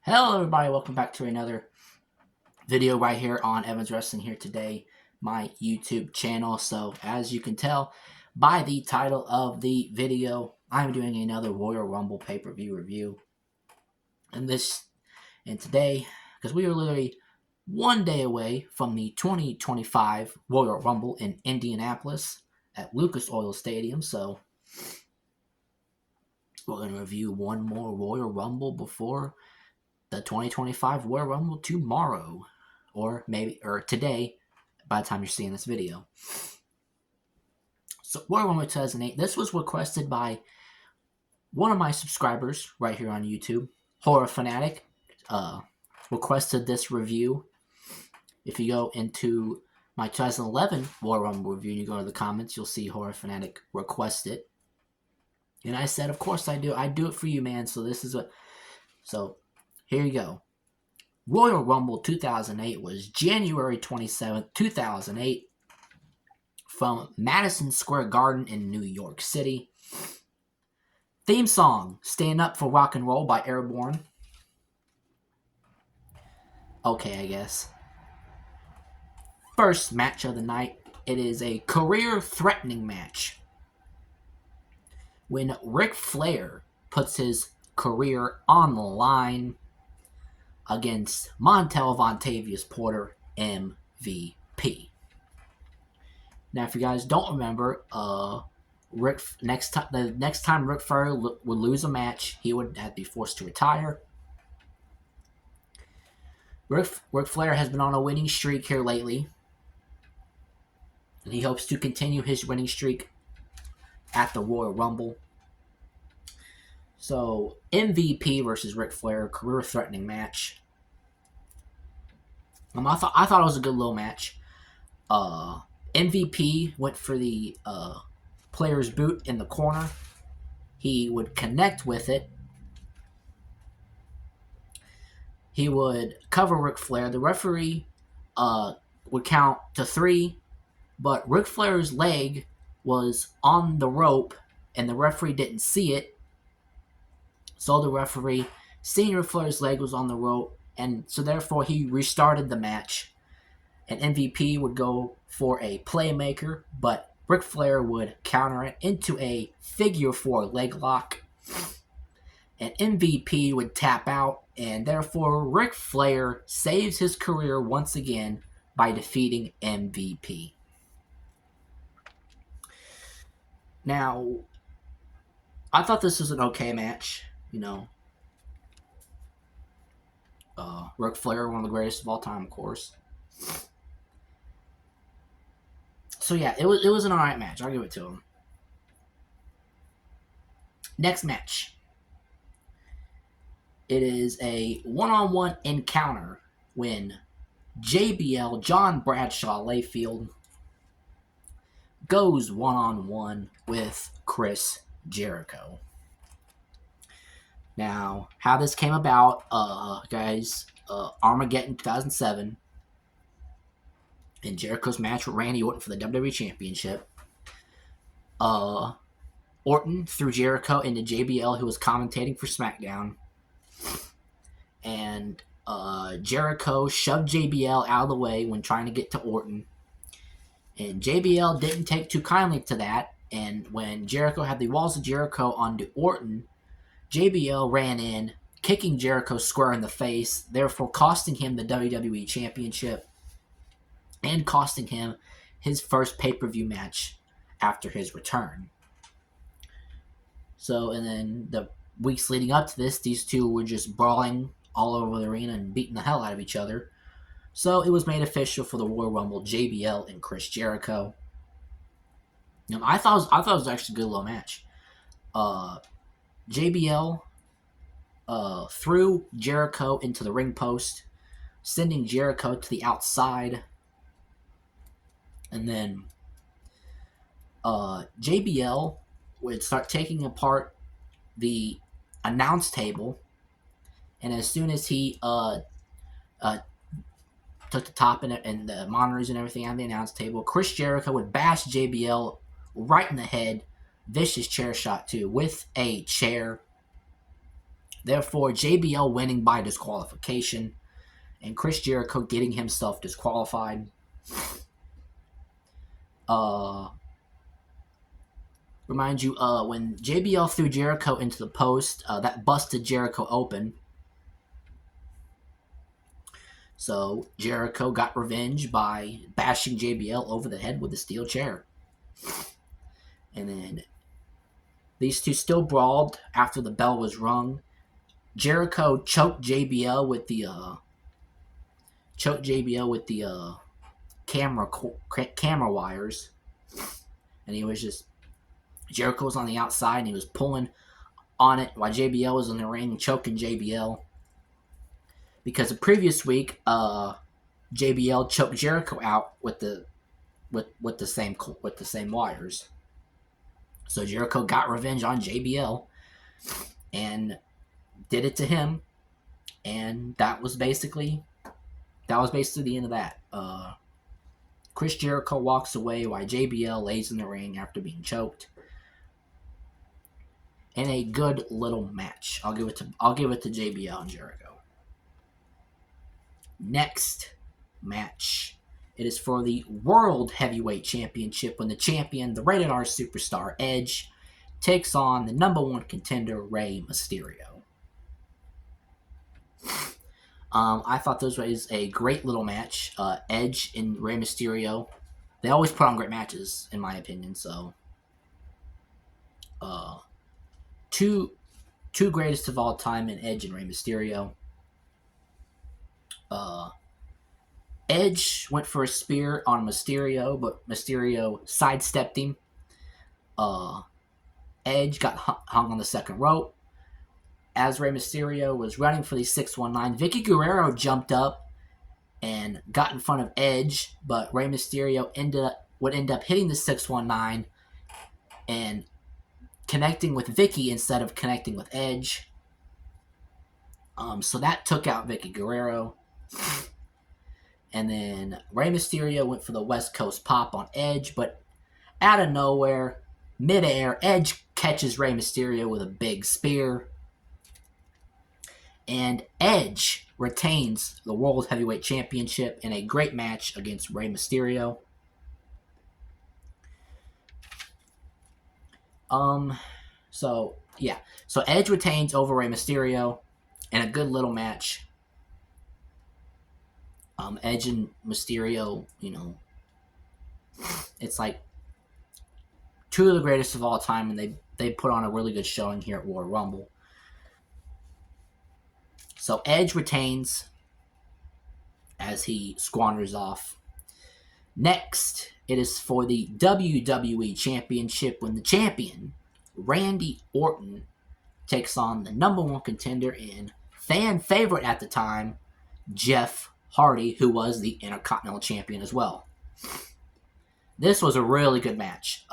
Hello everybody, welcome back to another video right here on Evans Wrestling here today, my YouTube channel. So as you can tell by the title of the video, I'm doing another Royal Rumble pay-per-view review. And today, because we are literally one day away from the 2025 Royal Rumble in Indianapolis at Lucas Oil Stadium, so we're going to review one more Royal Rumble before the 2025 Royal Rumble tomorrow, or today by the time you're seeing this video. So Royal Rumble 2008, this was requested by one of my subscribers right here on YouTube, Horror Fanatic, requested this review. If you go into my 2011 Royal Rumble review and you go to the comments, you'll see Horror Fanatic request it. And I said, of course I do. I do it for you, man. So here you go. Royal Rumble 2008 was January 27th, 2008 from Madison Square Garden in New York City. Theme song, Stand Up for Rock and Roll by Airborne. Okay, I guess. First match of the night. It is a career-threatening match when Ric Flair puts his career on the line against Montel Vontavious Porter, MVP. Now, if you guys don't remember, the next time Ric Flair would lose a match, he would have to be forced to retire. Ric Flair has been on a winning streak here lately, and he hopes to continue his winning streak at the Royal Rumble. So, MVP versus Ric Flair, career-threatening match. I thought it was a good little match. MVP went for the player's boot in the corner. He would connect with it. He would cover Ric Flair. The referee would count to 3, but Ric Flair's leg was on the rope, and the referee didn't see it. So the referee, seeing Ric Flair's leg was on the rope, and so therefore he restarted the match. And MVP would go for a playmaker, but Ric Flair would counter it into a figure 4 leg lock. And MVP would tap out, and therefore Ric Flair saves his career once again by defeating MVP. Now, I thought this was an okay match. Ric Flair, one of the greatest of all time, of course. So yeah, it was an alright match. I'll give it to him. Next match. It is a one-on-one encounter when JBL, John Bradshaw Layfield, goes one-on-one with Chris Jericho. Now, how this came about, guys, Armageddon 2007, in Jericho's match with Randy Orton for the WWE Championship, Orton threw Jericho into JBL, who was commentating for SmackDown, and Jericho shoved JBL out of the way when trying to get to Orton, and JBL didn't take too kindly to that, and when Jericho had the Walls of Jericho onto Orton, JBL ran in, kicking Jericho square in the face, therefore costing him the WWE Championship and costing him his first pay-per-view match after his return. So, and then the weeks leading up to this, these two were just brawling all over the arena and beating the hell out of each other. So it was made official for the Royal Rumble, JBL and Chris Jericho. I thought it was actually a good little match. JBL threw Jericho into the ring post, sending Jericho to the outside. And then JBL would start taking apart the announce table. And as soon as he took the top and the monitors and everything out of the announce table, Chris Jericho would bash JBL right in the head. Vicious chair shot too, with a chair. Therefore, JBL winning by disqualification and Chris Jericho getting himself disqualified. Remind you, when JBL threw Jericho into the post, that busted Jericho open. So Jericho got revenge by bashing JBL over the head with a steel chair. And then these two still brawled after the bell was rung. Jericho choked JBL with the camera wires, and he was just Jericho was on the outside and he was pulling on it while JBL was in the ring choking JBL. Because the previous week, JBL choked Jericho out with the same wires. So Jericho got revenge on JBL and did it to him, and that was basically the end of that. Chris Jericho walks away while JBL lays in the ring after being choked. In a good little match. I'll give it to JBL and Jericho. Next match. It is for the World Heavyweight Championship when the champion, the Rated R Superstar Edge, takes on the number one contender, Rey Mysterio. I thought this was a great little match. Edge and Rey Mysterio, they always put on great matches, in my opinion. So, two greatest of all time in Edge and Rey Mysterio. Edge went for a spear on Mysterio, but Mysterio sidestepped him. Edge got hung on the second rope. As Rey Mysterio was running for the 619, Vicky Guerrero jumped up and got in front of Edge, but Rey Mysterio would end up hitting the 619 and connecting with Vicky instead of connecting with Edge. So that took out Vicky Guerrero. And then Rey Mysterio went for the West Coast pop on Edge, but out of nowhere, midair, Edge catches Rey Mysterio with a big spear. And Edge retains the World Heavyweight Championship in a great match against Rey Mysterio. So Edge retains over Rey Mysterio in a good little match. Edge and Mysterio, it's like two of the greatest of all time, and they put on a really good showing here at Royal Rumble. So Edge retains as he squanders off. Next, it is for the WWE Championship when the champion, Randy Orton, takes on the number one contender and fan favorite at the time, Jeff Hardy, who was the Intercontinental Champion as well. This was a really good match.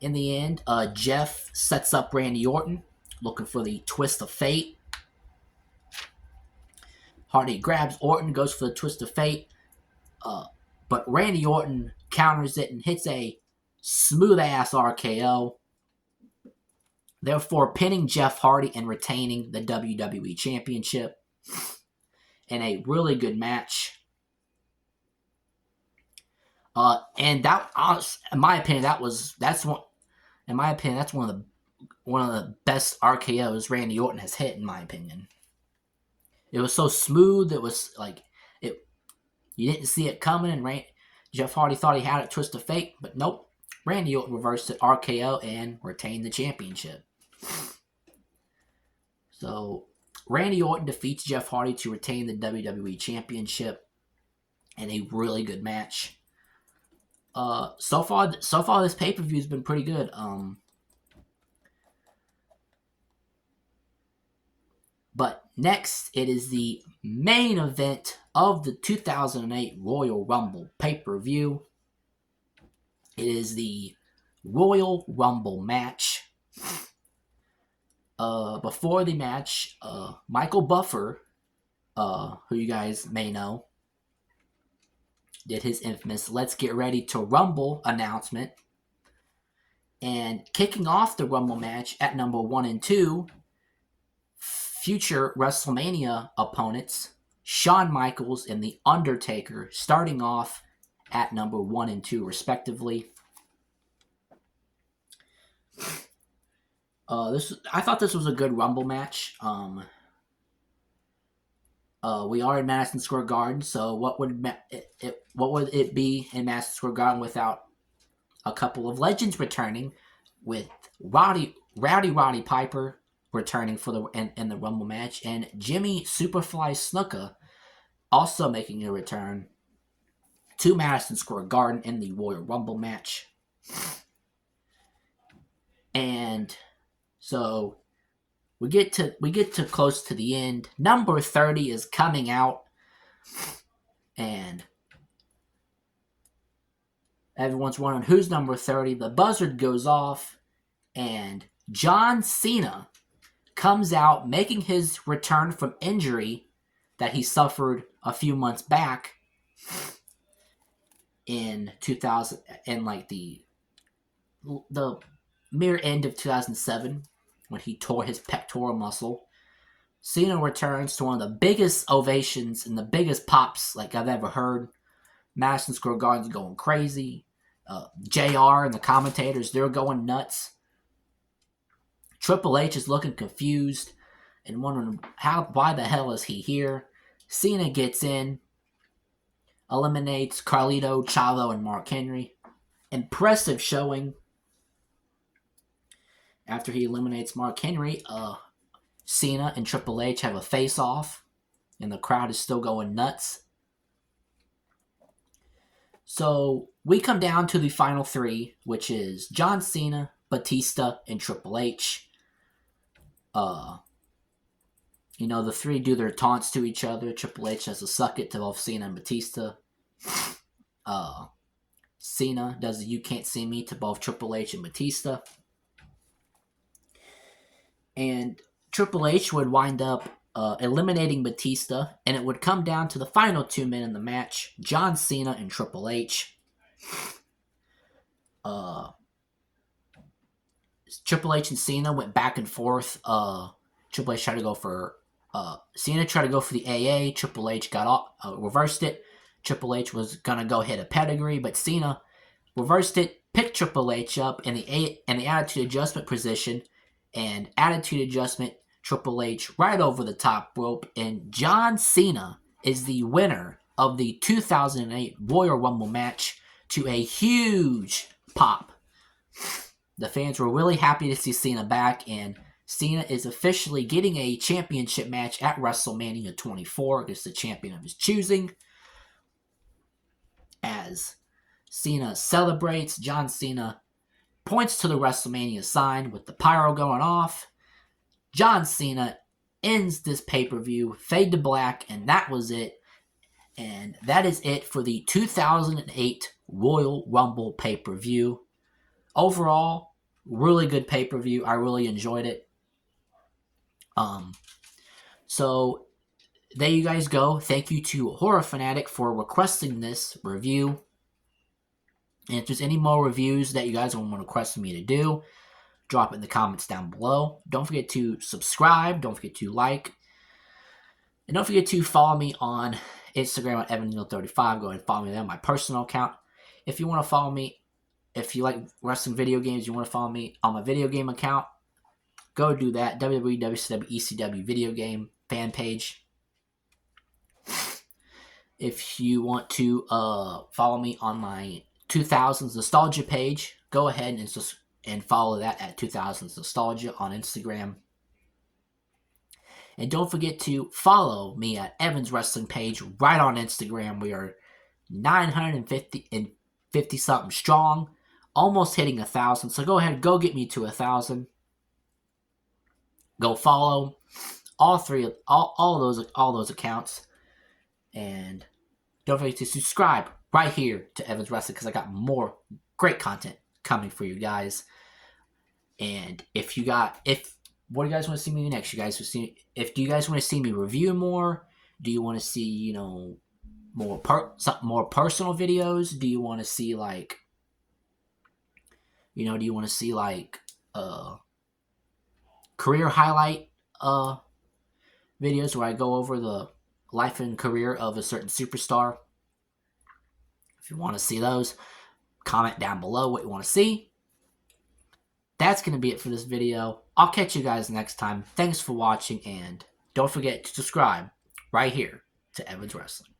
In the end, Jeff sets up Randy Orton, looking for the twist of fate. Hardy grabs Orton, goes for the twist of fate, but Randy Orton counters it and hits a smooth-ass RKO, therefore pinning Jeff Hardy and retaining the WWE Championship in a really good match. And that, in my opinion, that's one of the best RKOs Randy Orton has hit, in my opinion. It was so smooth. It was like you didn't see it coming, and Jeff Hardy thought he had it twist of fate, but nope. Randy Orton reversed it RKO and retained the championship. So Randy Orton defeats Jeff Hardy to retain the WWE Championship in a really good match. So far this pay-per-view has been pretty good. But next, it is the main event of the 2008 Royal Rumble pay-per-view. It is the Royal Rumble match. Before the match, Michael Buffer, who you guys may know, did his infamous "Let's Get Ready to Rumble" announcement. And kicking off the Rumble match at number 1 and 2, future WrestleMania opponents, Shawn Michaels and The Undertaker, starting off at number 1 and 2, respectively. I thought this was a good Rumble match. We are in Madison Square Garden, so what would it be in Madison Square Garden without a couple of legends returning, with Rowdy Piper returning for in the Rumble match, and Jimmy Superfly Snuka also making a return to Madison Square Garden in the Royal Rumble match. And so we get to close to the end. Number 30 is coming out, and everyone's wondering who's number 30. The buzzard goes off, and John Cena comes out, making his return from injury that he suffered a few months back in 2000, in like the mere end of 2007, when he tore his pectoral muscle. Cena returns to one of the biggest ovations and the biggest pops like I've ever heard. Madison Square Garden's going crazy. JR and the commentators, they're going nuts. Triple H is looking confused and wondering why the hell is he here. Cena gets in, eliminates Carlito, Chavo, and Mark Henry. Impressive showing. After he eliminates Mark Henry, Cena and Triple H have a face-off, and the crowd is still going nuts. So we come down to the final three, which is John Cena, Batista, and Triple H. The three do their taunts to each other. Triple H has a suck it to both Cena and Batista. Cena does the you can't see me to both Triple H and Batista. And Triple H would wind up eliminating Batista, and it would come down to the final 2 men in the match, John Cena and Triple H. Triple H and Cena went back and forth. Triple H tried to go for Cena tried to go for the AA. Triple H got off, reversed it. Triple H was gonna go hit a pedigree, but Cena reversed it, picked Triple H up in the attitude adjustment position, and attitude adjustment Triple H right over the top rope, and John Cena is the winner of the 2008 Royal Rumble match to a huge pop. The fans were really happy to see Cena back, and Cena is officially getting a championship match at WrestleMania 24 against the champion of his choosing. As Cena celebrates, John Cena points to the WrestleMania sign with the pyro going off. John Cena ends this pay-per-view, fade to black, and that was it. And that is it for the 2008 Royal Rumble pay-per-view. Overall, really good pay-per-view. I really enjoyed it. So there you guys go. Thank you to Horror Fanatic for requesting this review. And if there's any more reviews that you guys want to request me to do, drop it in the comments down below. Don't forget to subscribe. Don't forget to like. And don't forget to follow me on Instagram at EvanNeil35. Go ahead and follow me there on my personal account. If you want to follow me, if you like wrestling video games, you want to follow me on my video game account, go do that. WCW video game fan page. If you want to follow me on my 2000s Nostalgia page, go ahead and follow that at 2000s Nostalgia on Instagram. And don't forget to follow me at Evan's Wrestling page right on Instagram. We are 950 something strong, almost hitting 1,000. So go ahead, go get me to 1,000. Go follow all those accounts, and don't forget to subscribe right here to Evan's Wrestling, because I got more great content coming for you guys. And what do you guys want to see me next? Do you guys want to see me review more? Do you want to see more personal videos? Do you want to see You know, do you want to see like career highlight videos where I go over the life and career of a certain superstar? If you want to see those, comment down below what you want to see. That's going to be it for this video. I'll catch you guys next time. Thanks for watching, and don't forget to subscribe right here to Evans Wrestling.